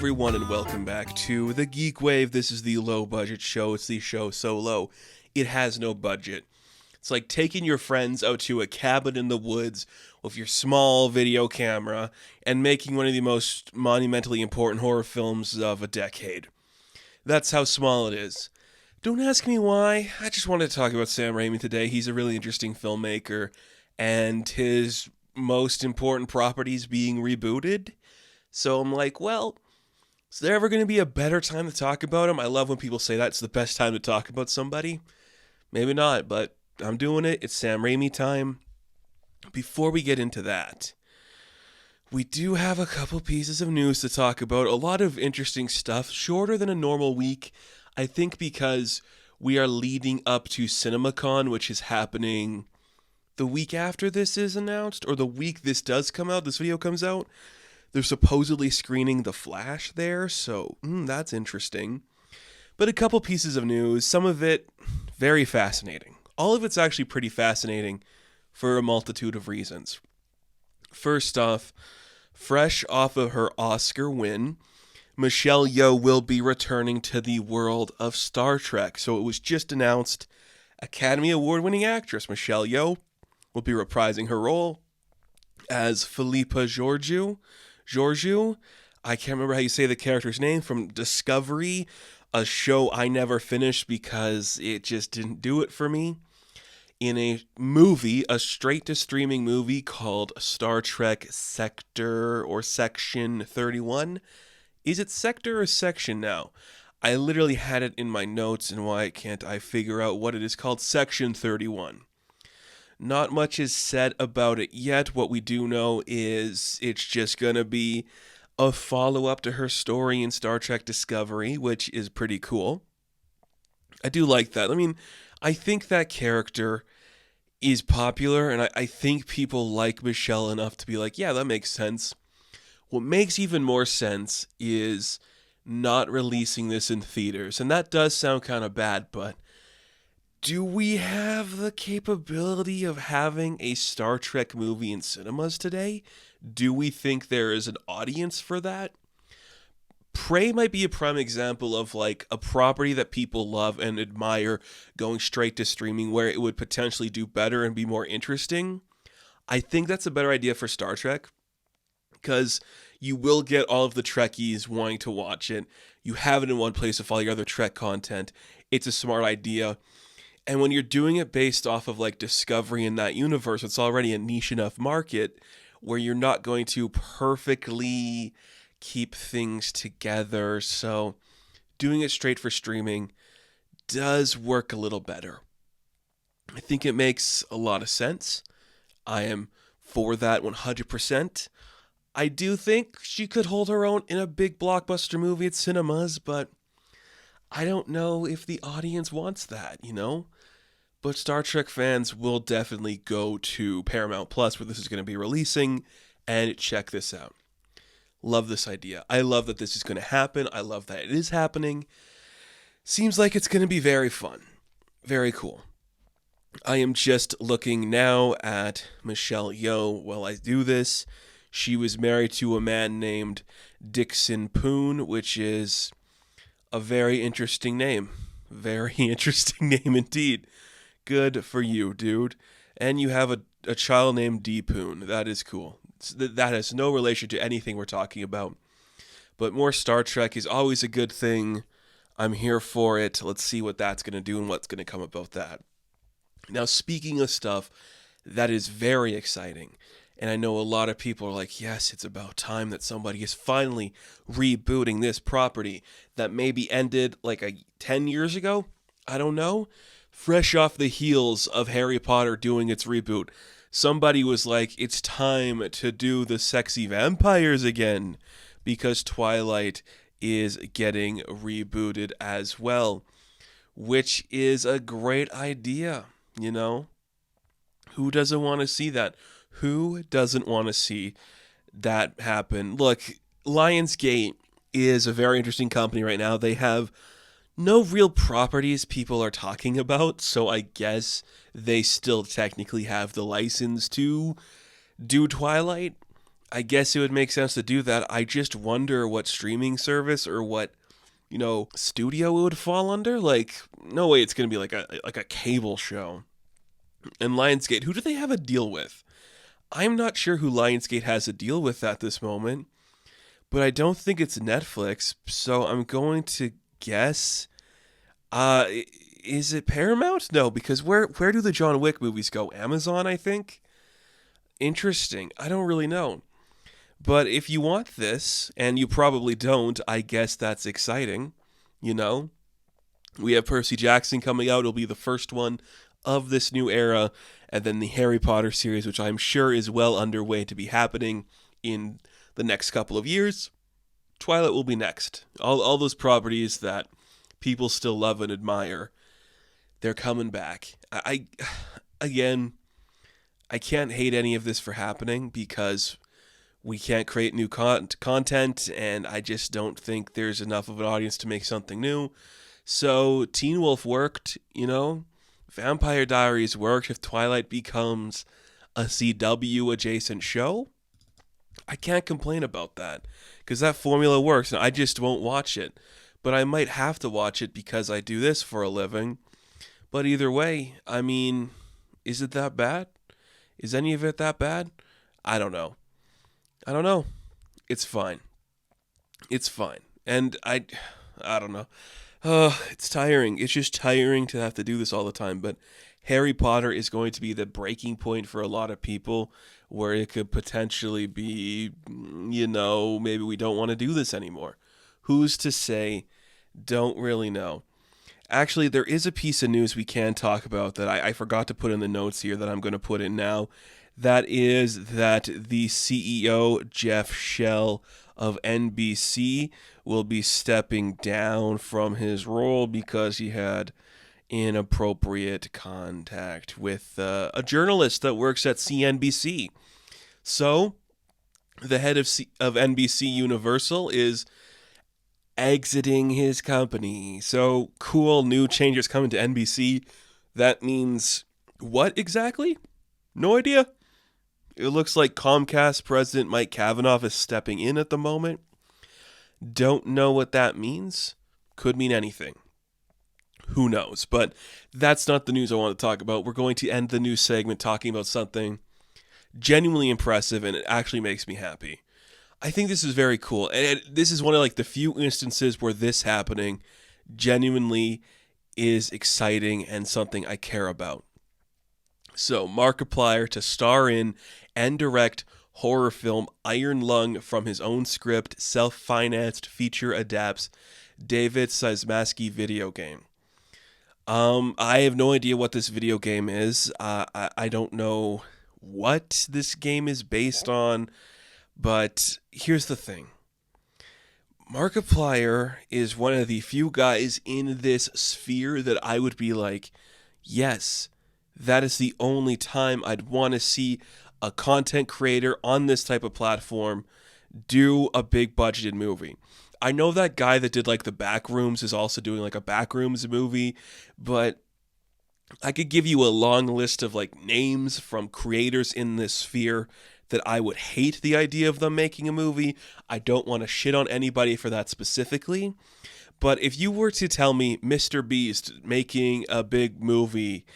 everyone, and welcome back to the GeekWave. This is the low-budget show. It's the show so low, it has no budget. It's like taking your friends out to a cabin in the woods with your small video camera and making one of the most monumentally important horror films of a decade. That's how small it is. Don't ask me why. I just wanted to talk about Sam Raimi today. He's a really interesting filmmaker, and his most important properties being rebooted. So I'm like, well, is there ever going to be a better time to talk about him? I love when people say that it's the best time to talk about somebody. Maybe not, but I'm doing it. It's Sam Raimi time. Before we get into that, we do have a couple pieces of news to talk about. A lot of interesting stuff, shorter than a normal week. I think because we are leading up to CinemaCon, which is happening the week after this is announced, or the week this does come out, this video comes out. They're supposedly screening The Flash there, so that's interesting. But a couple pieces of news, some of it very fascinating. All of it's actually pretty fascinating for a multitude of reasons. First off, fresh off of her Oscar win, Michelle Yeoh will be returning to the world of Star Trek. So it was just announced Academy Award-winning actress Michelle Yeoh will be reprising her role as Philippa Georgiou. I can't remember how you say the character's name, from Discovery, a show I never finished because it just didn't do it for me. In a movie, a straight-to-streaming movie called Star Trek Sector or Section 31. Is it Sector or Section now? I literally had it in my notes, and why can't I figure out what it is called? Section 31. Not much is said about it yet. What we do know is it's just going to be a follow-up to her story in Star Trek Discovery, which is pretty cool. I do like that. I mean, I think that character is popular, and I think people like Michelle enough to be like, yeah, that makes sense. What makes even more sense is not releasing this in theaters. And that does sound kind of bad, but do we have the capability of having a Star Trek movie in cinemas today? Do we think there is an audience for that? Prey might be a prime example of like a property that people love and admire going straight to streaming, where it would potentially do better and be more interesting. I think that's a better idea for Star Trek, because you will get all of the Trekkies wanting to watch it. You have it in one place with all your other Trek content. It's a smart idea. And when you're doing it based off of like Discovery in that universe, it's already a niche enough market where you're not going to perfectly keep things together. So doing it straight for streaming does work a little better. I think it makes a lot of sense. I am for that 100%. I do think she could hold her own in a big blockbuster movie at cinemas, but I don't know if the audience wants that, you know? But Star Trek fans will definitely go to Paramount Plus, where this is going to be releasing, and check this out. Love this idea. I love that this is going to happen. I love that it is happening. Seems like it's going to be very fun. Very cool. I am just looking now at Michelle Yeoh while I do this. She was married to a man named Dixon Poon, which is a very interesting name. Very interesting name indeed. Good for you, dude. And you have a child named Deepoon. That is cool. That has no relation to anything we're talking about. But more Star Trek is always a good thing. I'm here for it. Let's see what that's going to do and what's going to come about that. Now, speaking of stuff that is very exciting, and I know a lot of people are like, yes, it's about time that somebody is finally rebooting this property that maybe ended like 10 years ago. I don't know. Fresh off the heels of Harry Potter doing its reboot, somebody was like, it's time to do the sexy vampires again, because Twilight is getting rebooted as well, which is a great idea, you know? Who doesn't want to see that? Who doesn't want to see that happen? Look, Lionsgate is a very interesting company right now. They have no real properties people are talking about, so I guess they still technically have the license to do Twilight. I guess it would make sense to do that. I just wonder what streaming service or what, studio it would fall under. Like, no way it's going to be like a cable show. And Lionsgate, who do they have a deal with? I'm not sure who Lionsgate has a deal with at this moment, but I don't think it's Netflix, so I'm going to guess. Uh, is it Paramount? No, because where do the John Wick movies go? Amazon, I think. Interesting. I don't really know. But if you want this, and you probably don't, I guess that's exciting. You know, we have Percy Jackson coming out. It'll be the first one of this new era, and then the Harry Potter series, which I'm sure is well underway to be happening in the next couple of years. Twilight will be next. All those properties that people still love and admire, they're coming back. Again, I can't hate any of this for happening because we can't create new content, and I just don't think there's enough of an audience to make something new. So Teen Wolf worked, Vampire Diaries worked. If Twilight becomes a CW adjacent show, I can't complain about that because that formula works, and I just won't watch it. But I might have to watch it because I do this for a living. But either way, I mean, is it that bad? Is any of it that bad? I don't know. It's fine. It's fine. And I don't know. It's tiring. It's just tiring to have to do this all the time. But Harry Potter is going to be the breaking point for a lot of people where it could potentially be, maybe we don't want to do this anymore. Who's to say? Don't really know. Actually, there is a piece of news we can talk about that I forgot to put in the notes here that I'm going to put in now. That is that the CEO, Jeff Shell of NBC, will be stepping down from his role because he had inappropriate contact with a journalist that works at CNBC. So, the head of NBC Universal is exiting his company. So, cool, new changes coming to NBC. That means what exactly? No idea. It looks like Comcast President Mike Kavanaugh is stepping in at the moment. Don't know what that means. Could mean anything. Who knows? But that's not the news I want to talk about. We're going to end the news segment talking about something genuinely impressive, and it actually makes me happy. I think this is very cool. And this is one of the few instances where this happening genuinely is exciting and something I care about. So, Markiplier to star in and direct horror film Iron Lung from his own script, self-financed feature adapts David Szymanski video game. I have no idea what this video game is. I don't know what this game is based on, but here's the thing. Markiplier is one of the few guys in this sphere that I would be like, yes, that is the only time I'd want to see a content creator on this type of platform do a big budgeted movie. I know that guy that did the Backrooms is also doing a Backrooms movie, but I could give you a long list of names from creators in this sphere that I would hate the idea of them making a movie. I don't want to shit on anybody for that specifically. But if you were to tell me Mr. Beast making a big movie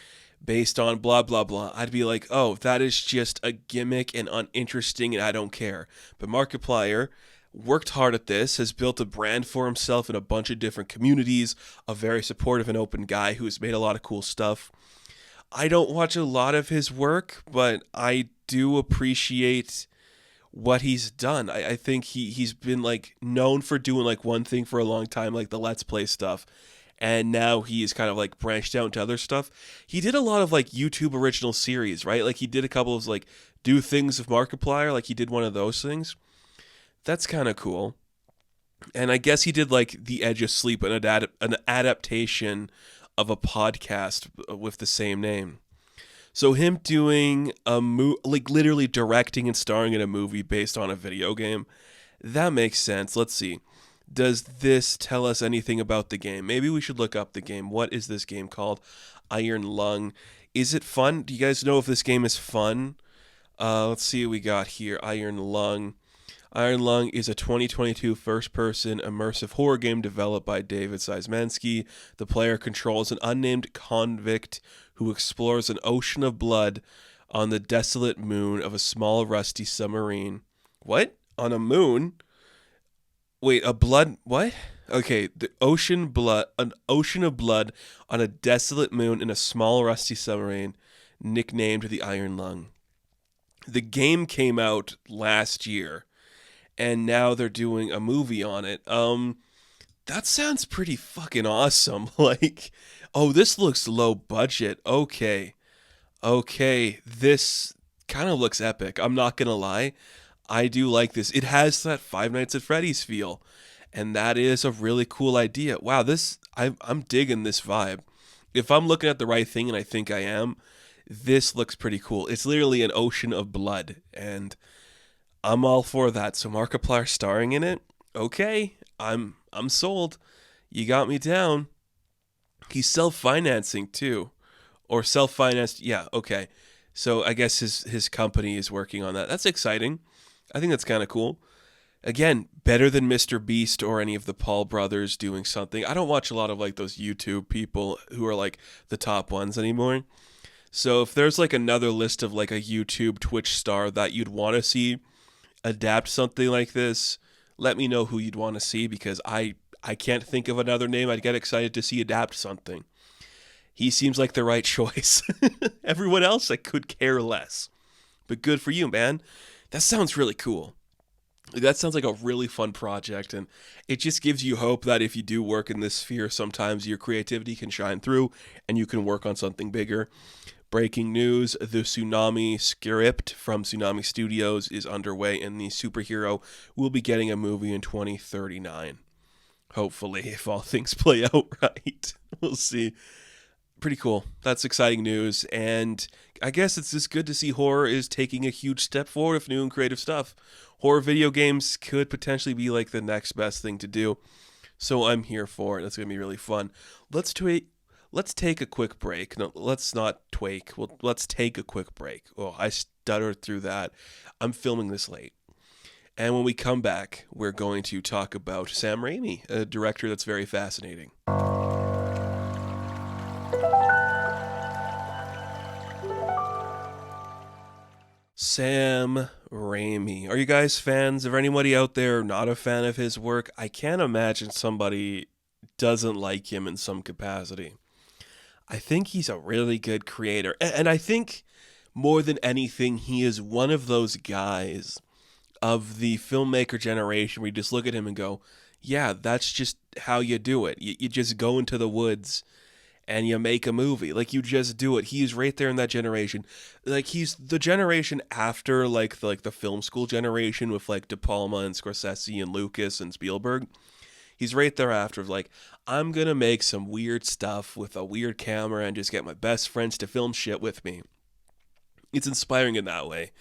based on blah, blah, blah, I'd be like, oh, that is just a gimmick and uninteresting and I don't care. But Markiplier worked hard at this, has built a brand for himself in a bunch of different communities, a very supportive and open guy who has made a lot of cool stuff. I don't watch a lot of his work, but I do appreciate what he's done. I think he's been known for doing one thing for a long time, the Let's Play stuff. And now he's kind of branched out into other stuff. He did a lot of YouTube original series, right? He did a couple of Do Things of Markiplier, he did one of those things. That's kind of cool. And I guess he did The Edge of Sleep, an adaptation of a podcast with the same name. So him doing a literally directing and starring in a movie based on a video game, that makes sense. Let's see. Does this tell us anything about the game? Maybe we should look up the game. What is this game called? Iron Lung. Is it fun? Do you guys know if this game is fun? Let's see what we got here. Iron Lung. Iron Lung is a 2022 first-person immersive horror game developed by David Seismansky. The player controls an unnamed convict who explores an ocean of blood on the desolate moon of a small rusty submarine. What? On a moon? Wait, a blood... What? Okay, an ocean of blood on a desolate moon in a small rusty submarine, nicknamed the Iron Lung. The game came out last year, and now they're doing a movie on it. That sounds pretty fucking awesome. Like, oh, this looks low budget. Okay, this kind of looks epic. I'm not gonna lie, I do like this. It has that Five Nights at Freddy's feel, and that is a really cool idea. Wow, I'm digging this vibe. If I'm looking at the right thing, and I think I am, this looks pretty cool. It's literally an ocean of blood, and I'm all for that. So Markiplier starring in it? Okay, I'm sold. You got me down. He's self-financing too. Or self-financed. Yeah, okay. So I guess his company is working on that. That's exciting. I think that's kind of cool. Again, better than Mr. Beast or any of the Paul brothers doing something. I don't watch a lot of like those YouTube people who are like the top ones anymore. So if there's like another list of like a YouTube Twitch star that you'd want to see adapt something like this, let me know who you'd want to see, because I can't think of another name I'd get excited to see adapt something. He seems like the right choice. Everyone else, I could care less. But good for you, man. That sounds really cool. That sounds like a really fun project, and it just gives you hope that if you do work in this sphere, sometimes your creativity can shine through and you can work on something bigger. Breaking news, the Tsunami script from Tsunami Studios is underway, and the superhero will be getting a movie in 2039. Hopefully, if all things play out right. We'll see. Pretty cool. That's exciting news, and I guess it's just good to see horror is taking a huge step forward with new and creative stuff. Horror video games could potentially be like the next best thing to do, so I'm here for it. It's going to be really fun. Let's take a quick break. No, let's not twake. Well, let's take a quick break. Oh, I stuttered through that. I'm filming this late. And when we come back, we're going to talk about Sam Raimi, a director that's very fascinating. Sam Raimi. Are you guys fans? Is there anybody out there not a fan of his work? I can't imagine somebody doesn't like him in some capacity. I think he's a really good creator. And I think more than anything, he is one of those guys of the filmmaker generation where you just look at him and go, yeah, that's just how you do it. You just go into the woods and you make a movie. Like, you just do it. He's right there in that generation. Like, he's the generation after like the film school generation with like De Palma and Scorsese and Lucas and Spielberg. He's right there after, like, I'm going to make some weird stuff with a weird camera and just get my best friends to film shit with me. It's inspiring in that way.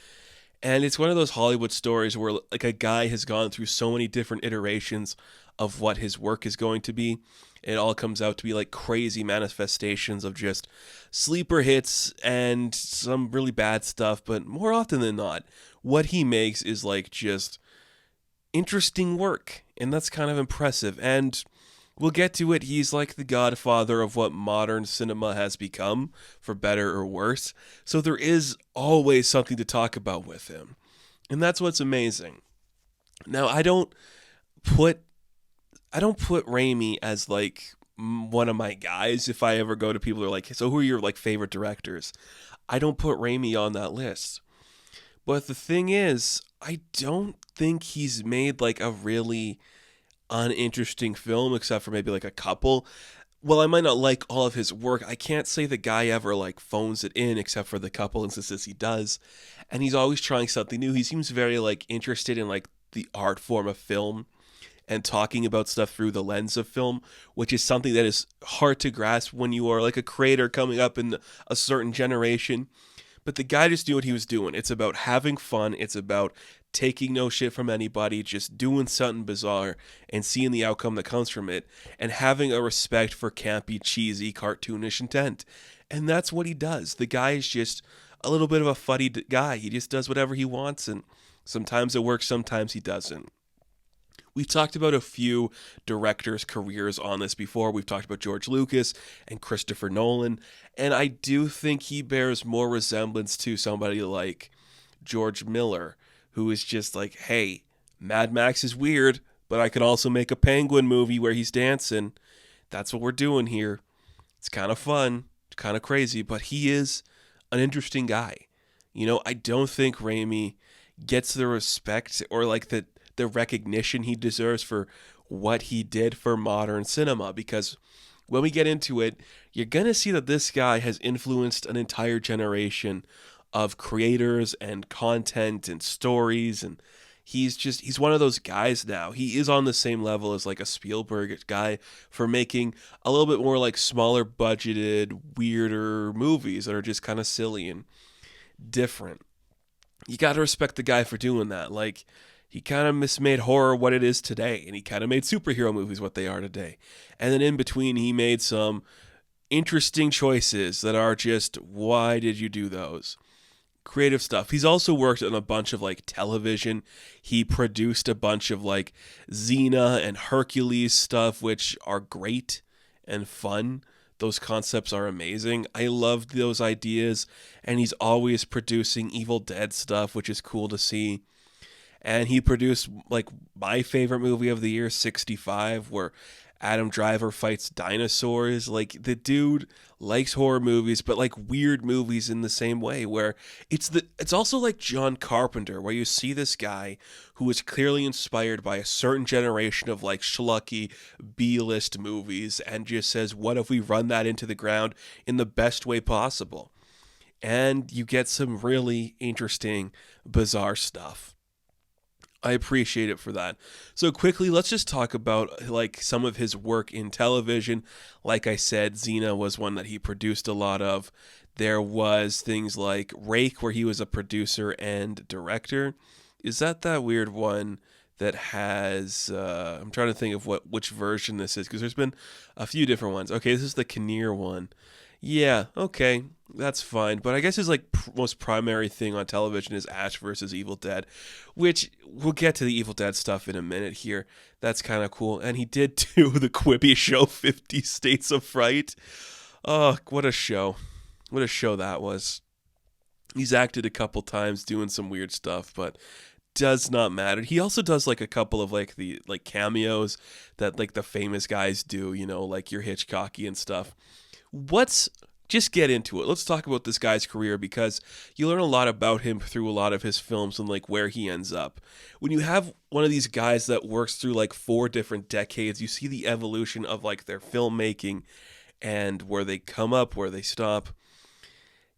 And it's one of those Hollywood stories where like a guy has gone through so many different iterations of what his work is going to be. It all comes out to be like crazy manifestations of just sleeper hits and some really bad stuff. But more often than not, what he makes is like just interesting work. And that's kind of impressive. And we'll get to it. He's like the godfather of what modern cinema has become, for better or worse. So there is always something to talk about with him. And that's what's amazing. Now, I don't put Raimi as like one of my guys. If I ever go to people who are like, so who are your like favorite directors? I don't put Raimi on that list. But the thing is, I don't think he's made like a really uninteresting film, except for maybe like a couple. Well, I might not like all of his work. I can't say the guy ever like phones it in, except for the couple instances he does. And he's always trying something new. He seems very like interested in like the art form of film and talking about stuff through the lens of film, which is something that is hard to grasp when you are like a creator coming up in a certain generation. But the guy just knew what he was doing. It's about having fun. It's about taking no shit from anybody, just doing something bizarre and seeing the outcome that comes from it, and having a respect for campy, cheesy, cartoonish intent. And that's what he does. The guy is just a little bit of a fuddy guy. He just does whatever he wants, and sometimes it works, sometimes he doesn't. We've talked about a few directors' careers on this before. We've talked about George Lucas and Christopher Nolan, and I do think he bears more resemblance to somebody like George Miller, who is just like, hey, Mad Max is weird, but I can also make a penguin movie where he's dancing. That's what we're doing here. It's kind of fun, it's kind of crazy, but he is an interesting guy. I don't think Raimi gets the respect or like the recognition he deserves for what he did for modern cinema, because when we get into it, you're going to see that this guy has influenced an entire generation of creators and content and stories, and he's one of those guys now. He is on the same level as like a Spielberg guy for making a little bit more like smaller budgeted, weirder movies that are just kind of silly and different. You got to respect the guy for doing that. Like, he kind of made horror what it is today, and he kind of made superhero movies what they are today. And then in between, he made some interesting choices that are just, why did you do those? Creative stuff. He's also worked on a bunch of like television. He produced a bunch of like Xena and Hercules stuff, which are great and fun. Those concepts are amazing. I loved those ideas. And he's always producing Evil Dead stuff, which is cool to see. And he produced like my favorite movie of the year, 65, where Adam Driver fights dinosaurs. Like, the dude likes horror movies, but like weird movies in the same way, where it's also like John Carpenter, where you see this guy who is clearly inspired by a certain generation of like schlucky B-list movies and just says, what if we run that into the ground in the best way possible? And you get some really interesting, bizarre stuff. I appreciate it for that. So quickly, let's just talk about like some of his work in television. Like I said, Xena was one that he produced a lot of. There was things like Rake, where he was a producer and director. Is that weird one that has? I'm trying to think of which version this is, because there's been a few different ones. Okay, this is the Kinnear one. Yeah, okay, that's fine. But I guess his like most primary thing on television is Ash versus Evil Dead, which we'll get to the Evil Dead stuff in a minute here. That's kind of cool. And he did do the Quibi show 50 States of Fright. Oh, what a show. What a show that was. He's acted a couple times doing some weird stuff, but does not matter. He also does like a couple of like the like cameos that like the famous guys do, like your Hitchcocky and stuff. Just get into it. Let's talk about this guy's career, because you learn a lot about him through a lot of his films and like where he ends up. When you have one of these guys that works through like 4 different decades, you see the evolution of like their filmmaking and where they come up, where they stop.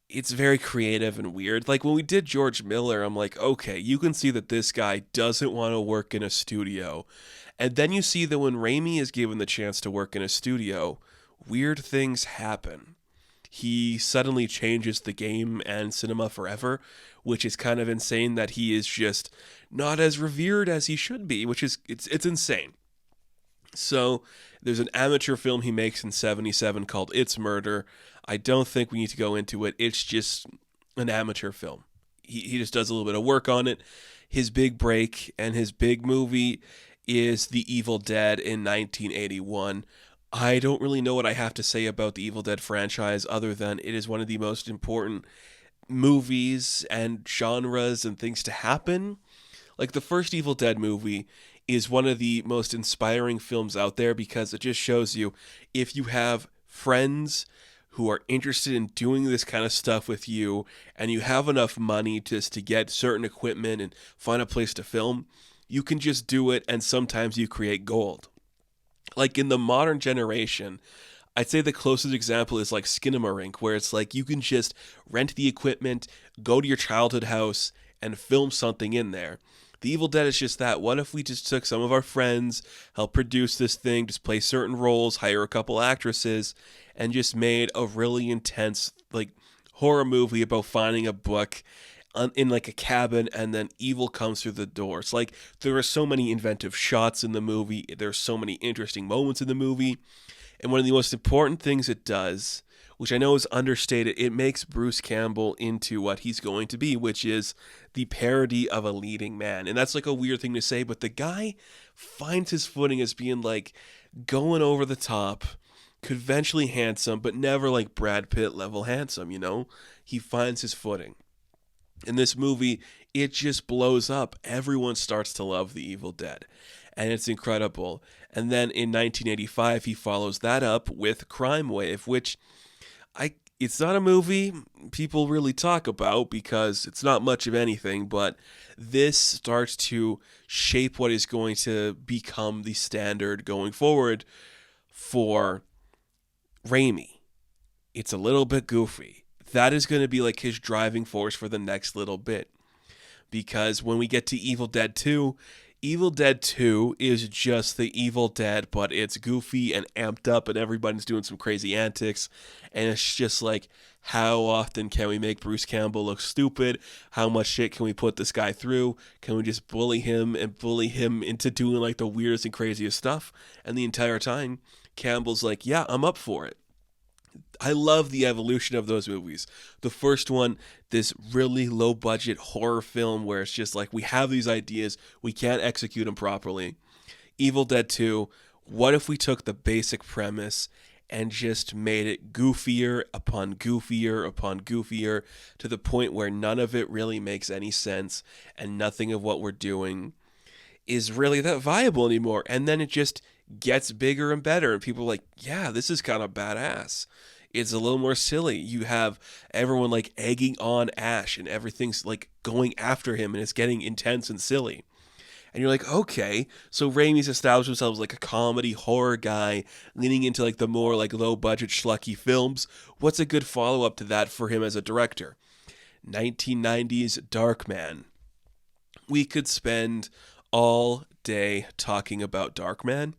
It's very creative and weird. Like when we did George Miller, I'm like, okay, you can see that this guy doesn't want to work in a studio. And then you see that when Raimi is given the chance to work in a studio, weird things happen. He suddenly changes the game and cinema forever, which is kind of insane that he is just not as revered as he should be, which is, it's insane. So there's an amateur film he makes in 77 called It's Murder. I don't think we need to go into it. It's just an amateur film. He just does a little bit of work on it. His big break and his big movie is The Evil Dead in 1981. I don't really know what I have to say about the Evil Dead franchise other than it is one of the most important movies and genres and things to happen. Like the first Evil Dead movie is one of the most inspiring films out there, because it just shows you if you have friends who are interested in doing this kind of stuff with you and you have enough money just to get certain equipment and find a place to film, you can just do it, and sometimes you create gold. Like in the modern generation, I'd say the closest example is like Skinamarink, where it's like you can just rent the equipment, go to your childhood house, and film something in there. The Evil Dead is just that. What if we just took some of our friends, help produce this thing, just play certain roles, hire a couple actresses, and just made a really intense like horror movie about finding a book in like a cabin, and then evil comes through the door. It's like there are so many inventive shots in the movie. There's so many interesting moments in the movie. And one of the most important things it does, which I know is understated, it makes Bruce Campbell into what he's going to be, which is the parody of a leading man. And that's like a weird thing to say, but the guy finds his footing as being like going over the top, conventionally handsome, but never like Brad Pitt level handsome, you know? He finds his footing. In this movie, it just blows up. Everyone starts to love The Evil Dead, and it's incredible. And then in 1985, he follows that up with Crime Wave, which it's not a movie people really talk about because it's not much of anything, but this starts to shape what is going to become the standard going forward for Raimi. It's a little bit goofy. That is going to be like his driving force for the next little bit. Because when we get to Evil Dead 2 is just the Evil Dead, but it's goofy and amped up and everybody's doing some crazy antics. And it's just like, how often can we make Bruce Campbell look stupid? How much shit can we put this guy through? Can we just bully him into doing like the weirdest and craziest stuff? And the entire time, Campbell's like, yeah, I'm up for it. I love the evolution of those movies. The first one, this really low budget horror film where it's just like we have these ideas, we can't execute them properly. Evil Dead 2, what if we took the basic premise and just made it goofier upon goofier upon goofier to the point where none of it really makes any sense and nothing of what we're doing is really that viable anymore. And then it just gets bigger and better and people are like, yeah, this is kind of badass. It's a little more silly. You have everyone like egging on Ash and everything's like going after him and it's getting intense and silly. And you're like, okay, so Raimi's established himself as like a comedy horror guy leaning into like the more like low budget schlucky films. What's a good follow up to that for him as a director? 1990s Darkman. We could spend all day talking about Darkman.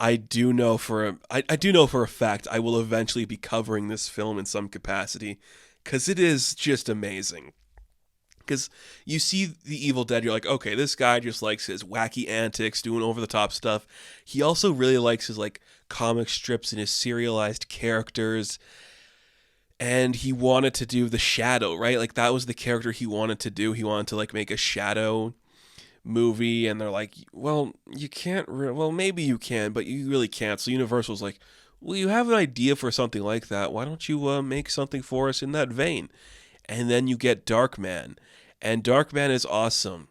I do know for a fact I will eventually be covering this film in some capacity because it is just amazing. Because you see The Evil Dead, you're like, okay, this guy just likes his wacky antics, doing over-the-top stuff. He also really likes his like comic strips and his serialized characters. And he wanted to do the Shadow, right? Like that was the character he wanted to do. He wanted to like make a Shadow movie, and they're like, well, you can't well, maybe you can, but you really can't. So Universal's like, well, you have an idea for something like that, why don't you make something for us in that vein? And then you get Darkman, and Darkman is awesome.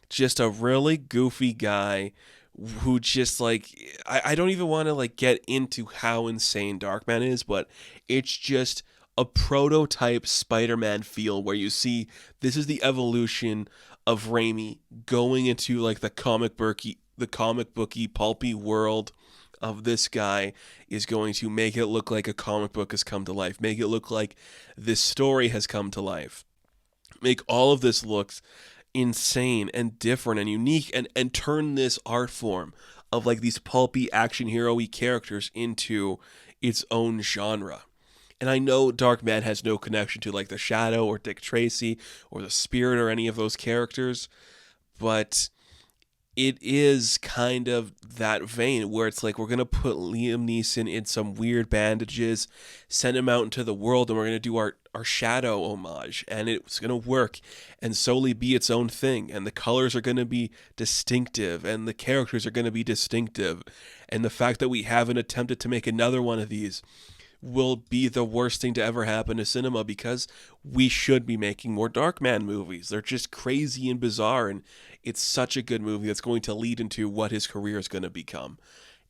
Just a really goofy guy who just like, I don't even want to like get into how insane Darkman is, but it's just a prototype Spider-Man feel where you see this is the evolution of Raimi going into like the comic booky pulpy world of this guy is going to make it look like a comic book has come to life, make it look like this story has come to life, make all of this look insane and different and unique, and turn this art form of like these pulpy action hero-y characters into its own genre. And I know Darkman has no connection to like the Shadow or Dick Tracy or the Spirit or any of those characters, but it is kind of that vein where it's like we're going to put Liam Neeson in some weird bandages, send him out into the world, and we're going to do our Shadow homage, and it's going to work and solely be its own thing, and the colors are going to be distinctive, and the characters are going to be distinctive, and the fact that we haven't attempted to make another one of these will be the worst thing to ever happen to cinema, because we should be making more Darkman movies. They're just crazy and bizarre, and it's such a good movie that's going to lead into what his career is going to become.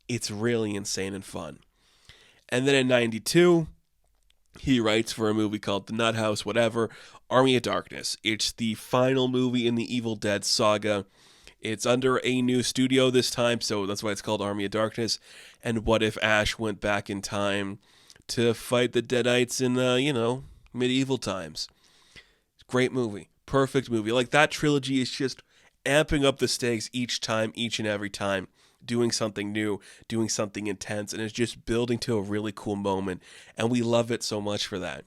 It's really insane and fun. And then in 92, he writes for a movie called The Nut House, whatever, Army of Darkness. It's the final movie in the Evil Dead saga. It's under a new studio this time, so that's why it's called Army of Darkness. And what if Ash went back in time to fight the Deadites in, medieval times? Great movie. Perfect movie. Like, that trilogy is just amping up the stakes each and every time, doing something new, doing something intense, and it's just building to a really cool moment, and we love it so much for that.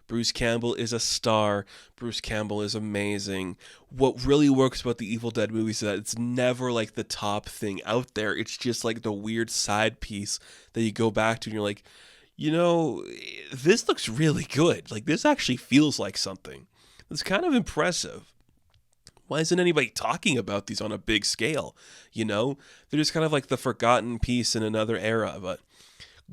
Bruce Campbell is a star. Bruce Campbell is amazing. What really works about the Evil Dead movies is that it's never like the top thing out there. It's just like the weird side piece that you go back to and you're like, you know, this looks really good. Like, this actually feels like something. It's kind of impressive. Why isn't anybody talking about these on a big scale? You know, they're just kind of like the forgotten piece in another era, but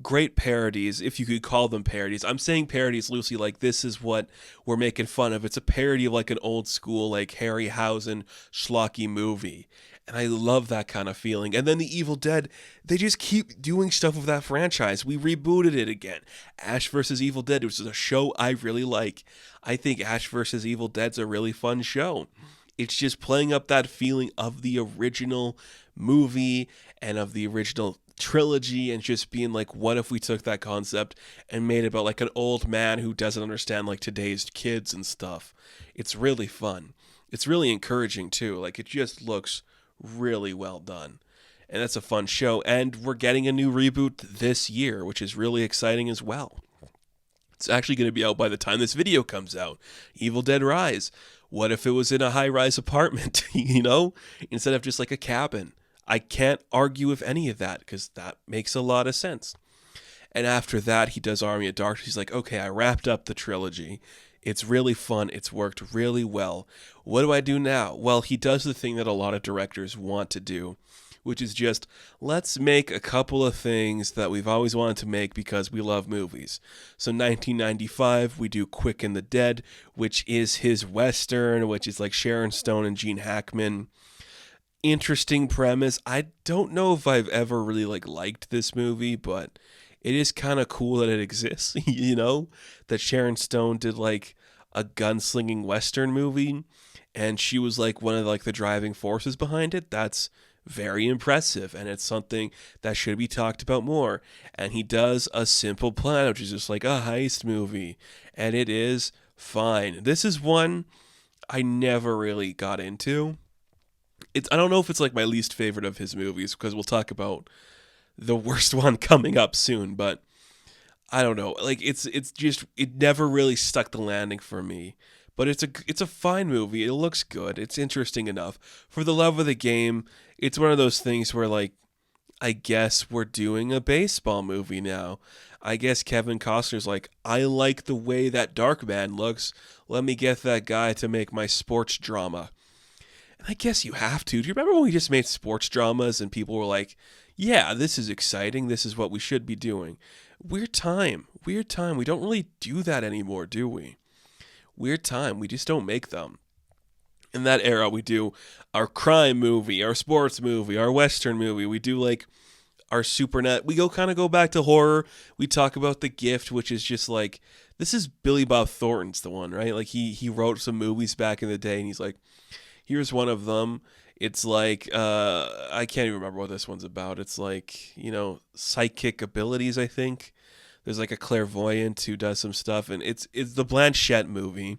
great parodies, if you could call them parodies. I'm saying parodies loosely, like this is what we're making fun of. It's a parody of like an old school, like Harryhausen schlocky movie. And I love that kind of feeling. And then the Evil Dead, they just keep doing stuff with that franchise. We rebooted it again. Ash vs. Evil Dead, which is a show I really like. I think Ash vs. Evil Dead's a really fun show. It's just playing up that feeling of the original movie and of the original trilogy, and just being like, what if we took that concept and made it about like an old man who doesn't understand like today's kids and stuff. It's really fun. It's really encouraging too. Like, it just looks really well done. And that's a fun show. And we're getting a new reboot this year, which is really exciting as well. It's actually going to be out by the time this video comes out. Evil Dead Rise. What if it was in a high-rise apartment, you know, instead of just like a cabin? I can't argue with any of that because that makes a lot of sense. And after that, he does Army of Darkness. He's like, okay, I wrapped up the trilogy. It's really fun. It's worked really well. What do I do now? Well, he does the thing that a lot of directors want to do, which is just, let's make a couple of things that we've always wanted to make because we love movies. So 1995, we do Quick and the Dead, which is his Western, which is like Sharon Stone and Gene Hackman. Interesting premise. I don't know if I've ever really liked this movie, but it is kind of cool that it exists, you know, that Sharon Stone did like a gunslinging Western movie and she was like one of like the driving forces behind it. That's very impressive, and it's something that should be talked about more. And he does A Simple Plan, which is just like a heist movie, and it is fine. This is one I never really got into. I don't know if it's like my least favorite of his movies, because we'll talk about the worst one coming up soon, but I don't know. Like, it's just, it never really stuck the landing for me. But it's a fine movie. It looks good. It's interesting enough. For the love of the game, it's one of those things where, like, I guess we're doing a baseball movie now. I guess Kevin Costner's like, I like the way that Darkman looks. Let me get that guy to make my sports drama. And I guess you have to. Do you remember when we just made sports dramas and people were like, yeah, this is exciting. This is what we should be doing. Weird time. We don't really do that anymore, do we? Weird time. We just don't make them. In that era, we do our crime movie, our sports movie, our Western movie. We do like our supernet. We kind of go back to horror. We talk about The Gift, which is just like, this is Billy Bob Thornton's the one, right? Like he wrote some movies back in the day, and he's like, here's one of them. It's like, I can't even remember what this one's about. It's like, you know, psychic abilities, I think. There's like a clairvoyant who does some stuff, and it's the Blanchett movie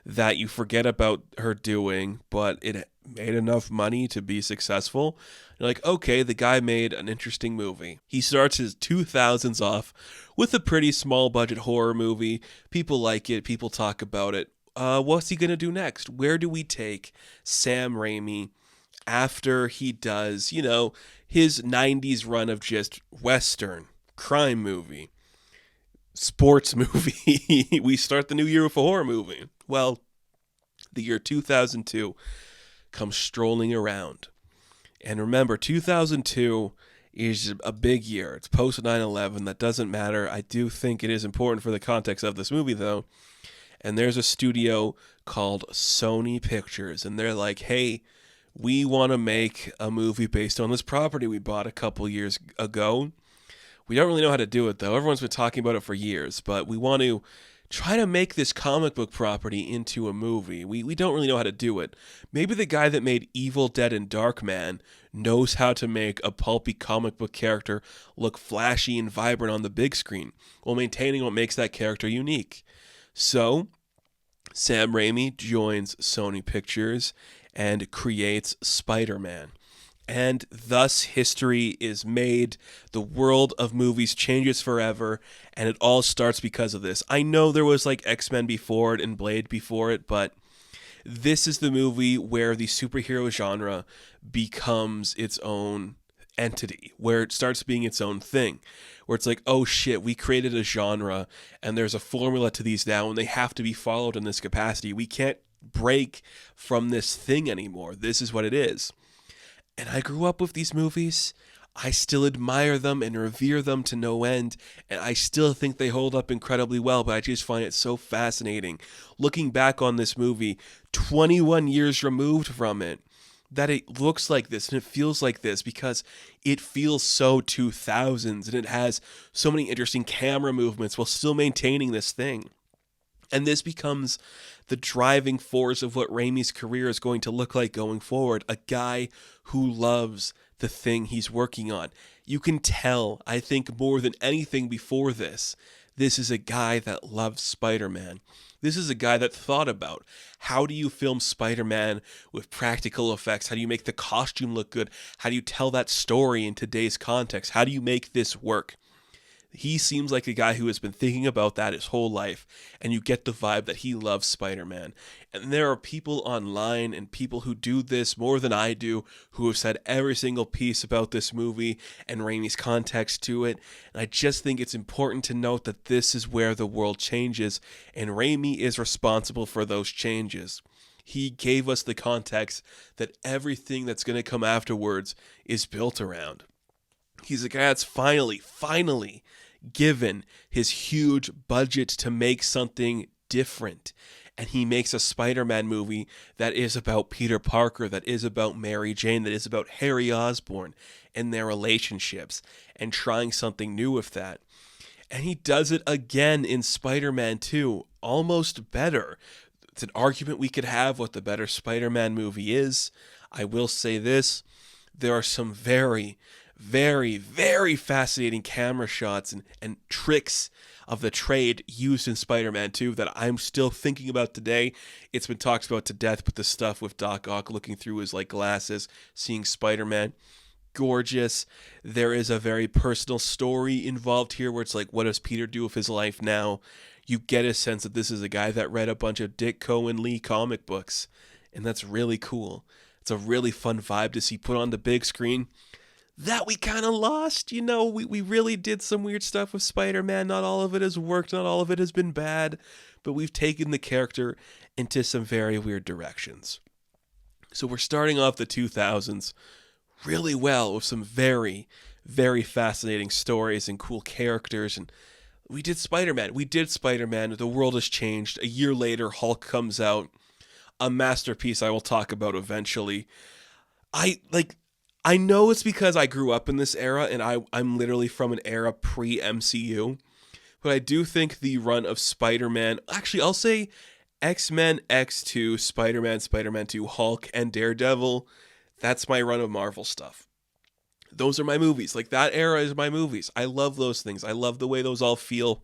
that you forget about her doing, but it made enough money to be successful. You're like, okay, the guy made an interesting movie. He starts his 2000s off with a pretty small budget horror movie. People like it. People talk about it. What's he going to do next? Where do we take Sam Raimi after he does, you know, his 90s run of just Western, crime movie, sports movie? We start the new year with a horror movie. Well, the year 2002 comes strolling around. And remember, 2002 is a big year. It's post 9/11. That doesn't matter. I do think it is important for the context of this movie, though. And there's a studio called Sony Pictures, and they're like, hey, we want to make a movie based on this property we bought a couple years ago. We don't really know how to do it, though. Everyone's been talking about it for years, but we want to try to make this comic book property into a movie. We don't really know how to do it. Maybe the guy that made Evil Dead and Darkman knows how to make a pulpy comic book character look flashy and vibrant on the big screen, while maintaining what makes that character unique. So, Sam Raimi joins Sony Pictures and creates Spider-Man. And thus history is made, the world of movies changes forever, and it all starts because of this. I know there was like X-Men before it and Blade before it, but this is the movie where the superhero genre becomes its own entity where it starts being its own thing, where it's like, oh shit, we created a genre and there's a formula to these now and they have to be followed in this capacity. We can't break from this thing anymore. This is what it is. And I grew up with these movies. I still admire them and revere them to no end, and I still think they hold up incredibly well, but I just find it so fascinating, looking back on this movie 21 years removed from it, that it looks like this and it feels like this because it feels so 2000s and it has so many interesting camera movements while still maintaining this thing. And this becomes the driving force of what Raimi's career is going to look like going forward. A guy who loves the thing he's working on. You can tell, I think more than anything before this is a guy that loves Spider-Man. This is a guy that thought about, how do you film Spider-Man with practical effects? How do you make the costume look good? How do you tell that story in today's context? How do you make this work? He seems like a guy who has been thinking about that his whole life, and you get the vibe that he loves Spider-Man. And there are people online and people who do this more than I do, who have said every single piece about this movie and Raimi's context to it. And I just think it's important to note that this is where the world changes, and Raimi is responsible for those changes. He gave us the context that everything that's going to come afterwards is built around. He's a guy that's finally given his huge budget to make something different. And he makes a Spider-Man movie that is about Peter Parker, that is about Mary Jane, that is about Harry Osborn and their relationships, and trying something new with that. And he does it again in Spider-Man 2, almost better. It's an argument we could have what the better Spider-Man movie is. I will say this, there are some very fascinating camera shots and tricks of the trade used in Spider-Man 2 that I'm still thinking about today. It's been talked about to death, but the stuff with Doc Ock looking through his glasses, seeing Spider-Man, gorgeous. There is a very personal story involved here where it's like, what does Peter do with his life now? You get a sense that this is a guy that read a bunch of Dick Cohen Lee comic books, and that's really cool. It's a really fun vibe to see put on the big screen. That we kind of lost, we really did some weird stuff with Spider-Man. Not all of it has worked, not all of it has been bad, but we've taken the character into some very weird directions. So we're starting off the 2000s really well with some very fascinating stories and cool characters, and we did Spider-Man. The world has changed. A year later, Hulk comes out, a masterpiece I will talk about eventually. I know it's because I grew up in this era and I'm literally from an era pre-MCU, but I do think the run of Spider-Man, actually I'll say X-Men, X2, Spider-Man, Spider-Man 2, Hulk, and Daredevil, that's my run of Marvel stuff. Those are my movies. That era is my movies. I love those things. I love the way those all feel.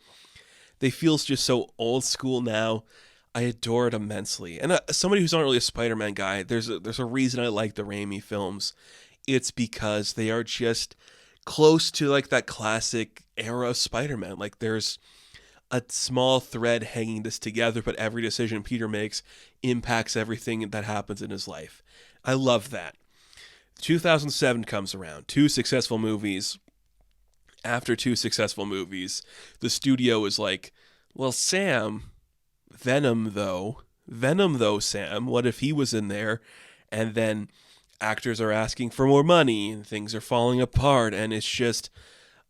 They feel just so old school now. I adore it immensely. And somebody who's not really a Spider-Man guy, there's a reason I like the Raimi films. It's because they are just close to that classic era of Spider-Man. There's a small thread hanging this together, but every decision Peter makes impacts everything that happens in his life. I love that. 2007 comes around. 2 successful movies. After 2 successful movies, the studio is like, well, Sam, Venom though, Sam, what if he was in there? And then actors are asking for more money and things are falling apart, and it's just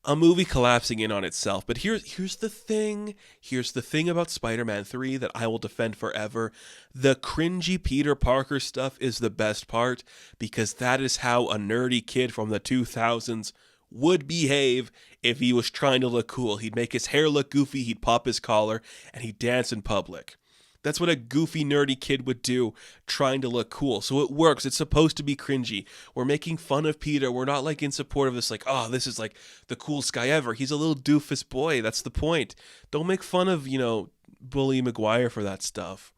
a movie collapsing in on itself. But here's the thing about Spider-Man 3 that I will defend forever. The cringy Peter Parker stuff is the best part, because that is how a nerdy kid from the 2000s would behave if he was trying to look cool. He'd make his hair look goofy, he'd pop his collar, and he'd dance in public. That's what a goofy, nerdy kid would do, trying to look cool. So it works. It's supposed to be cringy. We're making fun of Peter. We're not in support of this, this is the coolest guy ever. He's a little doofus boy. That's the point. Don't make fun of, Bully Maguire for that stuff.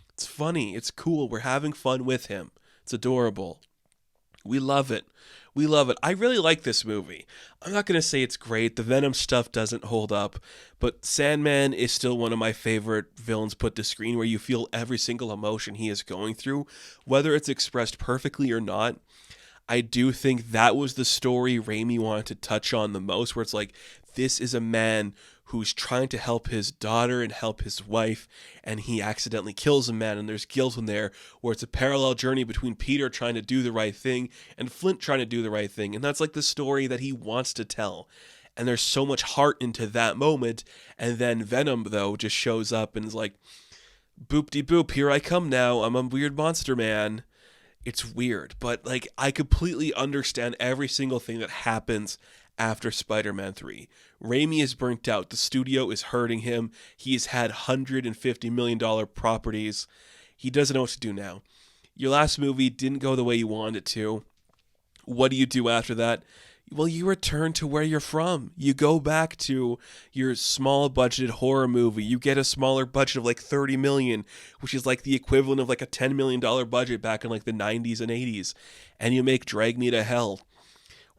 It's funny. It's cool. We're having fun with him. It's adorable. We love it. I really like this movie. I'm not going to say it's great. The Venom stuff doesn't hold up, but Sandman is still one of my favorite villains put to screen, where you feel every single emotion he is going through, whether it's expressed perfectly or not. I do think that was the story Raimi wanted to touch on the most, where it's like, this is a man who's trying to help his daughter and help his wife, and he accidentally kills a man, and there's guilt in there, where it's a parallel journey between Peter trying to do the right thing and Flint trying to do the right thing, and that's like the story that he wants to tell. And there's so much heart into that moment, and then Venom, though, just shows up and is like, boop-de-boop, here I come now, I'm a weird monster man. It's weird, but like I completely understand every single thing that happens after Spider-Man 3. Raimi is burnt out. The studio is hurting him. He's had $150 million properties. He doesn't know what to do now. Your last movie didn't go the way you wanted it to. What do you do after that? Well, you return to where you're from. You go back to your small budgeted horror movie. You get a smaller budget of like $30 million, which is like the equivalent of like a $10 million budget back in like the 90s and 80s. And you make Drag Me to Hell,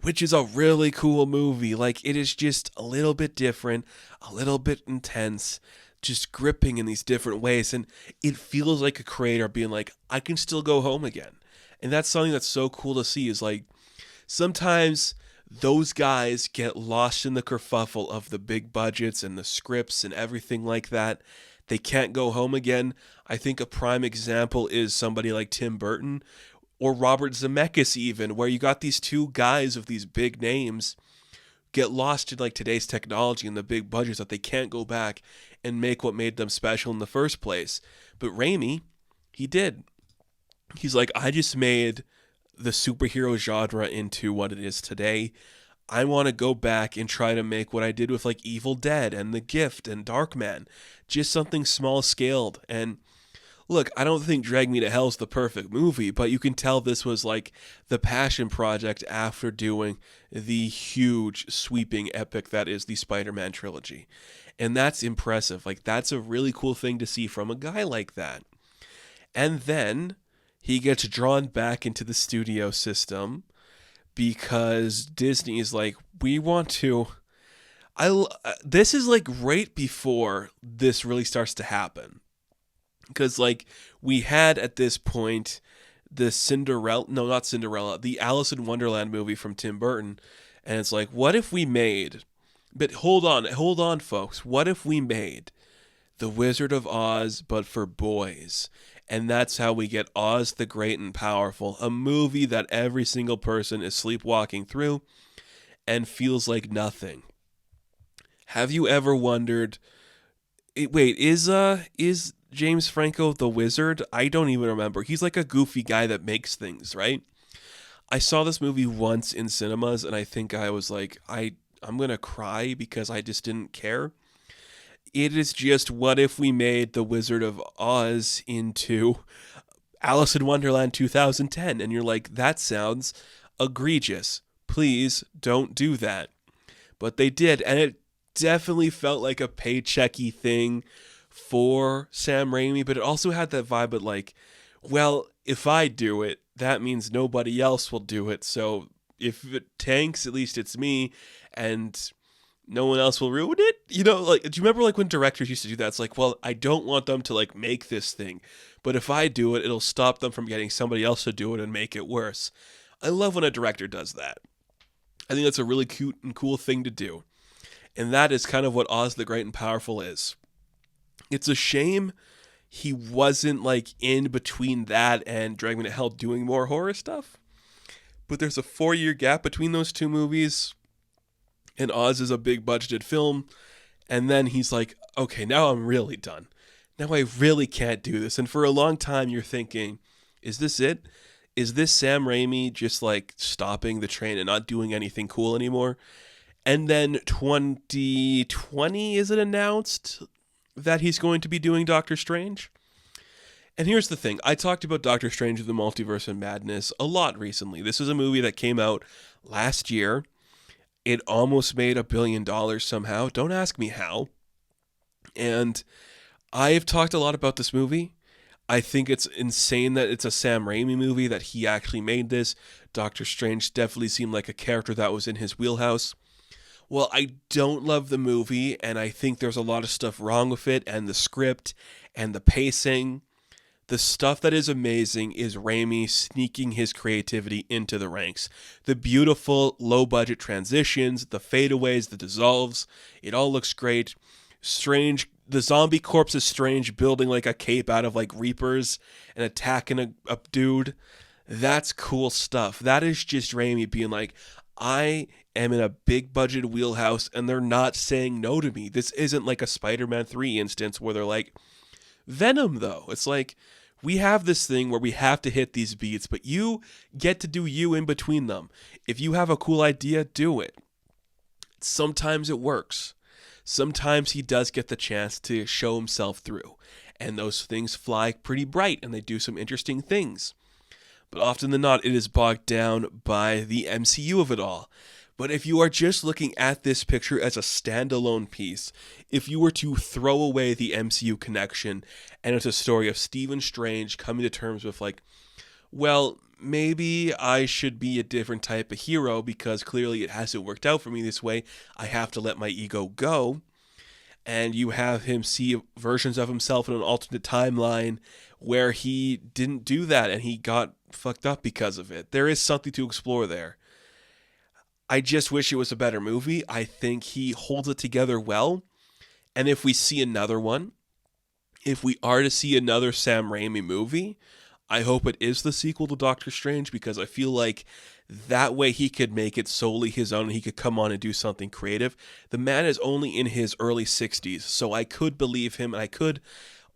which is a really cool movie. Like, it is just a little bit different, a little bit intense, just gripping in these different ways. And it feels like a creator being like, I can still go home again. And that's something that's so cool to see, is like, sometimes those guys get lost in the kerfuffle of the big budgets and the scripts and everything like that. They can't go home again. I think a prime example is somebody like Tim Burton or Robert Zemeckis even, where you got these two guys of these big names get lost in like today's technology and the big budgets that they can't go back and make what made them special in the first place. But Raimi, he did. He's like, I just made the superhero genre into what it is today. I want to go back and try to make what I did with like Evil Dead and The Gift and Darkman, just something small scaled. And look, I don't think Drag Me to Hell is the perfect movie, but you can tell this was like the passion project after doing the huge sweeping epic that is the Spider-Man trilogy. And that's impressive. Like, that's a really cool thing to see from a guy like that. And then he gets drawn back into the studio system because Disney is like, we want to... This is like right before this really starts to happen. Because like we had at this point the the Alice in Wonderland movie from Tim Burton. And it's like, what if we made... But hold on, folks. What if we made The Wizard of Oz, but for boys? And that's how we get Oz the Great and Powerful, a movie that every single person is sleepwalking through and feels like nothing. Have you ever wondered, wait, is James Franco the wizard? I don't even remember. He's like a goofy guy that makes things, right? I saw this movie once in cinemas, and I think I was like, I'm going to cry because I just didn't care. It is just, what if we made The Wizard of Oz into Alice in Wonderland 2010? And you're like, that sounds egregious. Please don't do that. But they did, and it definitely felt like a paychecky thing for Sam Raimi, but it also had that vibe of like, well, if I do it, that means nobody else will do it. So if it tanks, at least it's me, and no one else will ruin it. You know, like, do you remember like when directors used to do that? It's like, well, I don't want them to like make this thing, but if I do it, it'll stop them from getting somebody else to do it and make it worse. I love when a director does that. I think that's a really cute and cool thing to do. And that is kind of what Oz the Great and Powerful is. It's a shame he wasn't like in between that and Drag Me to Hell doing more horror stuff. But there's a 4-year gap between those two movies. And Oz is a big budgeted film. And then he's like, okay, now I'm really done. Now I really can't do this. And for a long time, you're thinking, is this it? Is this Sam Raimi just like stopping the train and not doing anything cool anymore? And then 2020, is it announced that he's going to be doing Doctor Strange? And here's the thing. I talked about Doctor Strange of the Multiverse of Madness a lot recently. This is a movie that came out last year. It almost made $1 billion somehow. Don't ask me how. And I've talked a lot about this movie. I think it's insane that it's a Sam Raimi movie, that he actually made this. Doctor Strange definitely seemed like a character that was in his wheelhouse. Well, I don't love the movie, and I think there's a lot of stuff wrong with it, and the script, and the pacing. The stuff that is amazing is Raimi sneaking his creativity into the ranks. The beautiful low-budget transitions, the fadeaways, the dissolves, it all looks great. Strange, the zombie corpse is Strange building like a cape out of like Reapers and attacking a dude. That's cool stuff. That is just Raimi being like, I am in a big budget wheelhouse and they're not saying no to me. This isn't like a Spider-Man 3 instance where they're like, Venom though. It's like, we have this thing where we have to hit these beats, but you get to do you in between them. If you have a cool idea, do it. Sometimes it works. Sometimes he does get the chance to show himself through, and those things fly pretty bright and they do some interesting things. But often than not, it is bogged down by the MCU of it all. But if you are just looking at this picture as a standalone piece, if you were to throw away the MCU connection and it's a story of Stephen Strange coming to terms with like, well, maybe I should be a different type of hero because clearly it hasn't worked out for me this way. I have to let my ego go. And you have him see versions of himself in an alternate timeline where he didn't do that and he got fucked up because of it. There is something to explore there. I just wish it was a better movie. I think he holds it together well. And if we see another one, if we are to see another Sam Raimi movie, I hope it is the sequel to Doctor Strange because I feel like that way he could make it solely his own and he could come on and do something creative. The man is only in his early 60s, so I could believe him and I could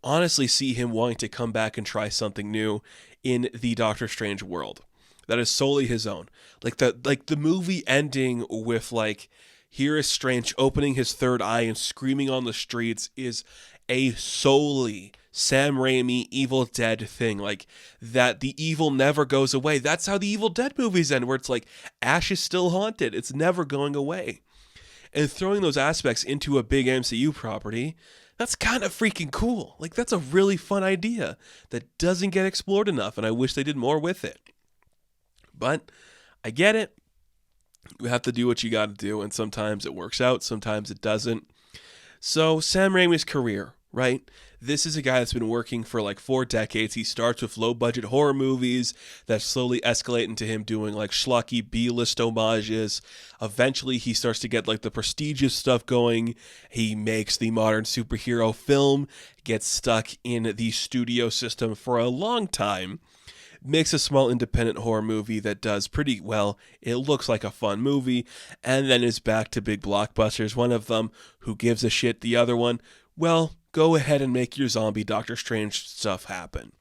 honestly see him wanting to come back and try something new in the Doctor Strange world. That is solely his own. Like the movie ending with like, here is Strange opening his third eye and screaming on the streets is a solely Sam Raimi Evil Dead thing. Like that the evil never goes away. That's how the Evil Dead movies end, where it's like Ash is still haunted. It's never going away. And throwing those aspects into a big MCU property, that's kind of freaking cool. Like that's a really fun idea that doesn't get explored enough, and I wish they did more with it. But I get it. You have to do what you got to do, and sometimes it works out, sometimes it doesn't. So Sam Raimi's career, right? This is a guy that's been working for like 4 decades. He starts with low-budget horror movies that slowly escalate into him doing like schlocky B-list homages. Eventually, he starts to get like the prestigious stuff going. He makes the modern superhero film, gets stuck in the studio system for a long time, makes a small independent horror movie that does pretty well. It looks like a fun movie, and then is back to big blockbusters. One of them, Who Gives a Shit? The other one, well, go ahead and make your zombie Doctor Strange stuff happen.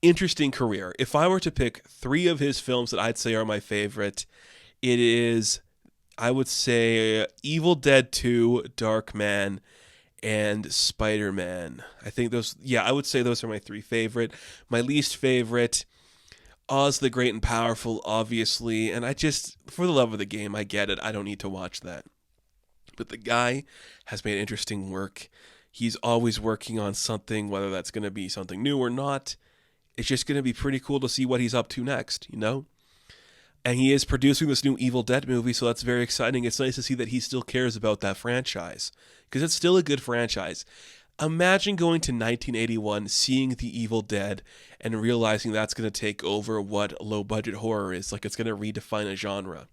Interesting career. If I were to pick 3 of his films that I'd say are my favorite, it is, I would say, Evil Dead 2, Darkman, and Spider-Man. I think those, I would say those are my 3 favorite. My least favorite, Oz the Great and Powerful, obviously, and I just, for the love of the game, I get it. I don't need to watch that. But the guy has made interesting work. He's always working on something, whether that's going to be something new or not. It's just going to be pretty cool to see what he's up to next, you know? And he is producing this new Evil Dead movie, so that's very exciting. It's nice to see that he still cares about that franchise, because it's still a good franchise. Imagine going to 1981, seeing The Evil Dead, and realizing that's going to take over what low-budget horror is. Like, it's going to redefine a genre.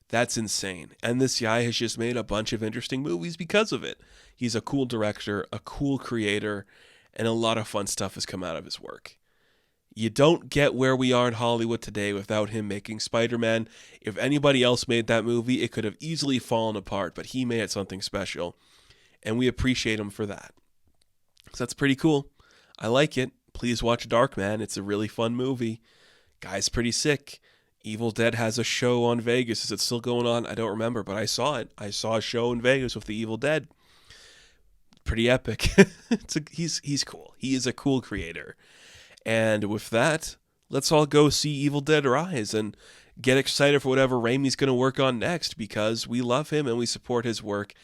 That's insane. And this guy has just made a bunch of interesting movies because of it. He's a cool director, a cool creator, and a lot of fun stuff has come out of his work. You don't get where we are in Hollywood today without him making Spider-Man. If anybody else made that movie, it could have easily fallen apart, but he made it something special, and we appreciate him for that. So that's pretty cool. I like it. Please watch Darkman. It's a really fun movie. Guy's pretty sick. Evil Dead has a show on Vegas. Is it still going on? I don't remember, but I saw it. I saw a show in Vegas with the Evil Dead. Pretty epic. He's cool. He is a cool creator. And with that, let's all go see Evil Dead Rise and get excited for whatever Raimi's going to work on next, because we love him and we support his work.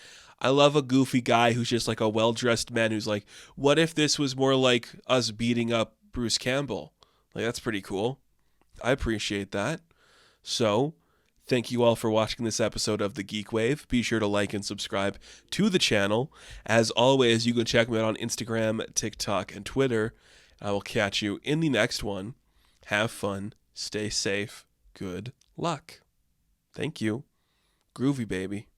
I love a goofy guy who's just like a well-dressed man who's like, what if this was more like us beating up Bruce Campbell? Like, that's pretty cool. I appreciate that. So, thank you all for watching this episode of the GeekWave. Be sure to like and subscribe to the channel. As always, you can check me out on Instagram, TikTok, and Twitter I will catch you in the next one. Have fun. Stay safe. Good luck. Thank you. Groovy, baby.